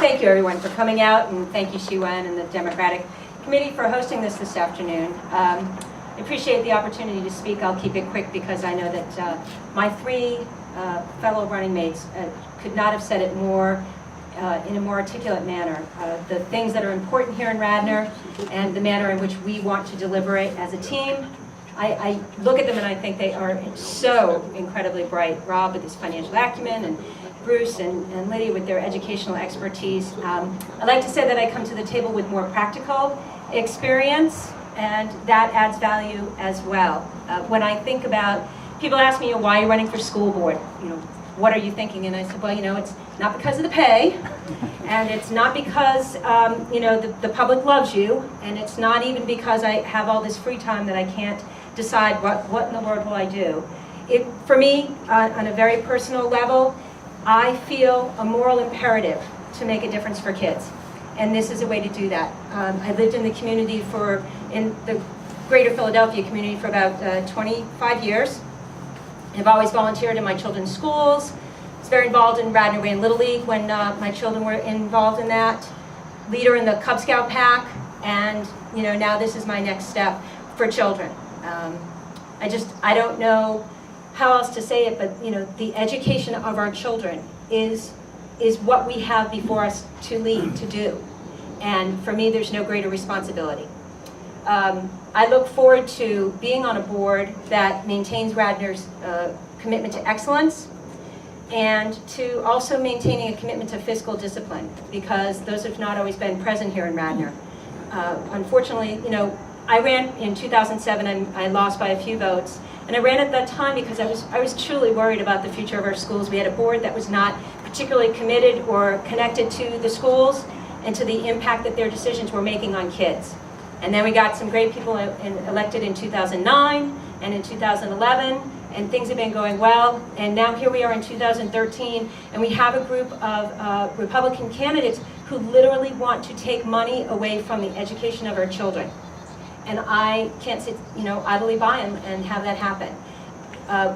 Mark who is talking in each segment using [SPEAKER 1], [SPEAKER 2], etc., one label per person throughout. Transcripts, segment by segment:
[SPEAKER 1] thank you everyone for coming out, and thank you Shi-Wen and the Democratic Committee for hosting this afternoon. I appreciate the opportunity to speak. I'll keep it quick because I know that my three fellow running mates could not have said it more in a more articulate manner. The things that are important here in Radnor and the manner in which we want to deliver it as a team. I look at them and I think they are so incredibly bright. Rob with his financial acumen, and Bruce and Lydia with their educational expertise. I like to say that I come to the table with more practical experience, and that adds value as well. When I think about, people ask me, why are you running for school board? What are you thinking? And I said, well, it's not because of the pay, and it's not because, the public loves you, and it's not even because I have all this free time that I can't decide what in the world will I do. For me, on a very personal level, I feel a moral imperative to make a difference for kids, and this is a way to do that. I lived in the community in the greater Philadelphia community for about 25 years. I've always volunteered in my children's schools. I was very involved in Radnor Wayne Little League when my children were involved in that. Leader in the Cub Scout pack, and now this is my next step for children. I don't know how else to say it, but the education of our children is what we have before us to lead, to do. And for me, there's no greater responsibility. I look forward to being on a board that maintains Radnor's commitment to excellence, and to also maintaining a commitment to fiscal discipline, because those have not always been present here in Radnor. Unfortunately, I ran in 2007 and I lost by a few votes. And I ran at that time because I was truly worried about the future of our schools. We had a board that was not particularly committed or connected to the schools and to the impact that their decisions were making on kids. And then we got some great people elected in 2009 and in 2011, and things have been going well. And now here we are in 2013, and we have a group of Republican candidates who literally want to take money away from the education of our children. And I can't sit, idly by and have that happen.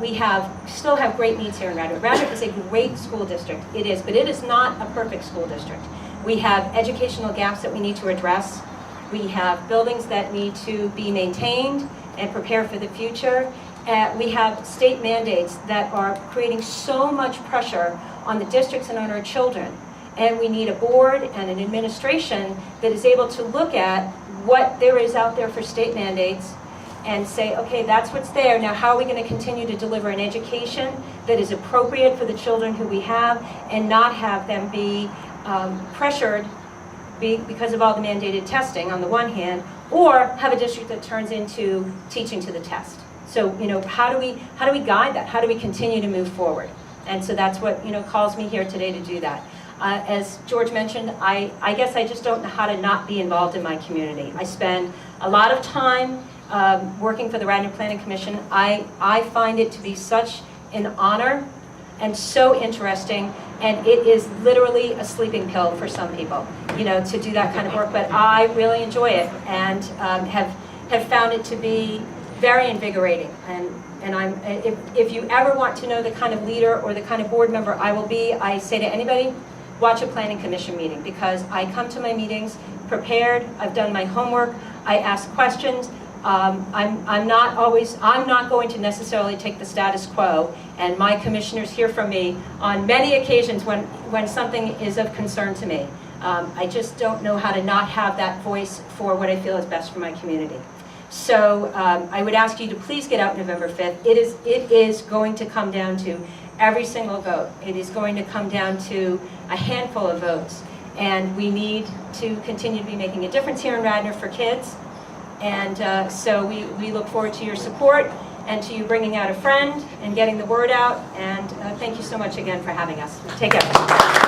[SPEAKER 1] We still have great needs here in Radnor. Radnor is a great school district. It is, but it is not a perfect school district. We have educational gaps that we need to address. We have buildings that need to be maintained and prepare for the future. We have state mandates that are creating so much pressure on the districts and on our children. And we need a board and an administration that is able to look at what there is out there for state mandates and say, okay, that's what's there. Now, how are we going to continue to deliver an education that is appropriate for the children who we have, and not have them be pressured because of all the mandated testing on the one hand, or have a district that turns into teaching to the test. So, how do we guide that? How do we continue to move forward? And so that's what calls me here today to do that. As George mentioned, I guess I just don't know how to not be involved in my community. I spend a lot of time working for the Radnor Planning Commission. I find it to be such an honor and so interesting, and it is literally a sleeping pill for some people, to do that kind of work. But I really enjoy it, and have found it to be very invigorating. And if you ever want to know the kind of leader or the kind of board member I will be, I say to anybody, watch a planning commission meeting, because I come to my meetings prepared. I've done my homework. I ask questions. I'm not going to necessarily take the status quo, and my commissioners hear from me on many occasions when something is of concern to me. I just don't know how to not have that voice for what I feel is best for my community. So I would ask you to please get out November 5th. It is going to come down to every single vote. It is going to come down to a handful of votes. And we need to continue to be making a difference here in Radnor for kids. And so we look forward to your support and to you bringing out a friend and getting the word out. And thank you so much again for having us. Take care.